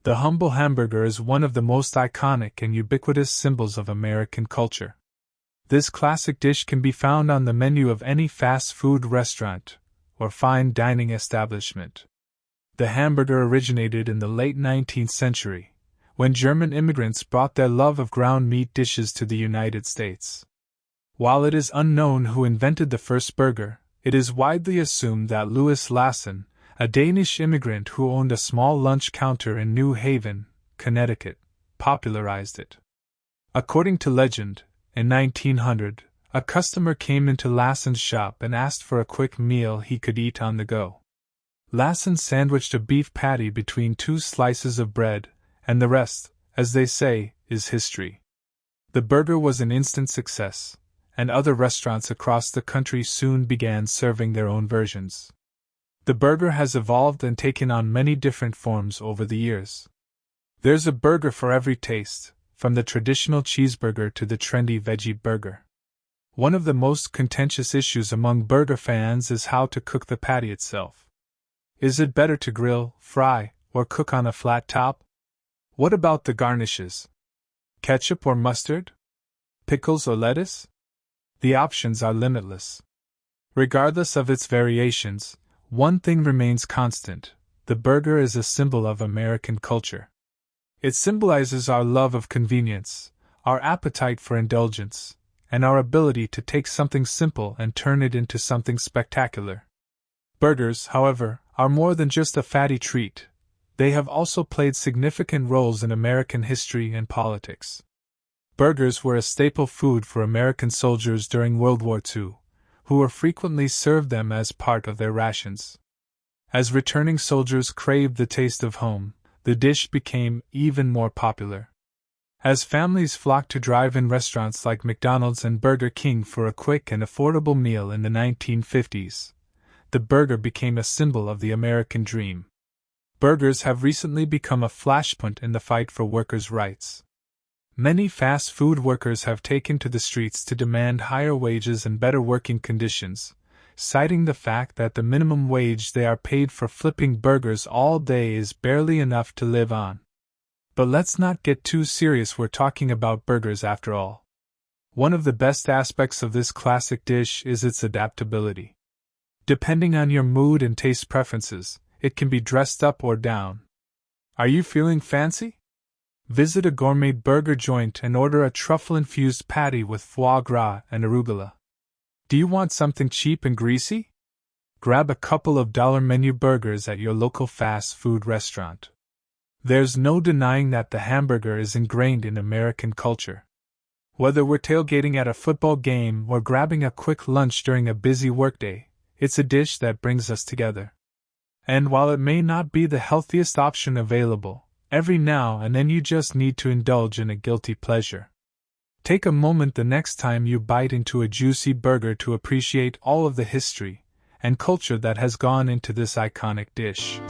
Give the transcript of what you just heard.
The humble hamburger is one of the most iconic and ubiquitous symbols of American culture. This classic dish can be found on the menu of any fast food restaurant or fine dining establishment. The hamburger originated in the late 19th century, when German immigrants brought their love of ground meat dishes to the United States. While it is unknown who invented the first burger, it is widely assumed that Louis Lassen, a Danish immigrant who owned a small lunch counter in New Haven, Connecticut, popularized it. According to legend, in 1900, a customer came into Lassen's shop and asked for a quick meal he could eat on the go. Lassen sandwiched a beef patty between two slices of bread, and the rest, as they say, is history. The burger was an instant success, and other restaurants across the country soon began serving their own versions. The burger has evolved and taken on many different forms over the years. There's a burger for every taste, from the traditional cheeseburger to the trendy veggie burger. One of the most contentious issues among burger fans is how to cook the patty itself. Is it better to grill, fry, or cook on a flat top? What about the garnishes? Ketchup or mustard? Pickles or lettuce? The options are limitless. Regardless of its variations, one thing remains constant: the burger is a symbol of American culture. It symbolizes our love of convenience, our appetite for indulgence, and our ability to take something simple and turn it into something spectacular. Burgers, however, are more than just a fatty treat. They have also played significant roles in American history and politics. Burgers were a staple food for American soldiers during World War II, who were frequently served them as part of their rations. As returning soldiers craved the taste of home, the dish became even more popular. As families flocked to drive-in restaurants like McDonald's and Burger King for a quick and affordable meal in the 1950s, the burger became a symbol of the American dream. Burgers have recently become a flashpoint in the fight for workers' rights. Many fast food workers have taken to the streets to demand higher wages and better working conditions, citing the fact that the minimum wage they are paid for flipping burgers all day is barely enough to live on. But let's not get too serious, we're talking about burgers after all. One of the best aspects of this classic dish is its adaptability. Depending on your mood and taste preferences, it can be dressed up or down. Are you feeling fancy? Visit a gourmet burger joint and order a truffle-infused patty with foie gras and arugula. Do you want something cheap and greasy? Grab a couple of dollar menu burgers at your local fast food restaurant. There's no denying that the hamburger is ingrained in American culture. Whether we're tailgating at a football game or grabbing a quick lunch during a busy workday, it's a dish that brings us together. And while it may not be the healthiest option available, every now and then you just need to indulge in a guilty pleasure. Take a moment the next time you bite into a juicy burger to appreciate all of the history and culture that has gone into this iconic dish.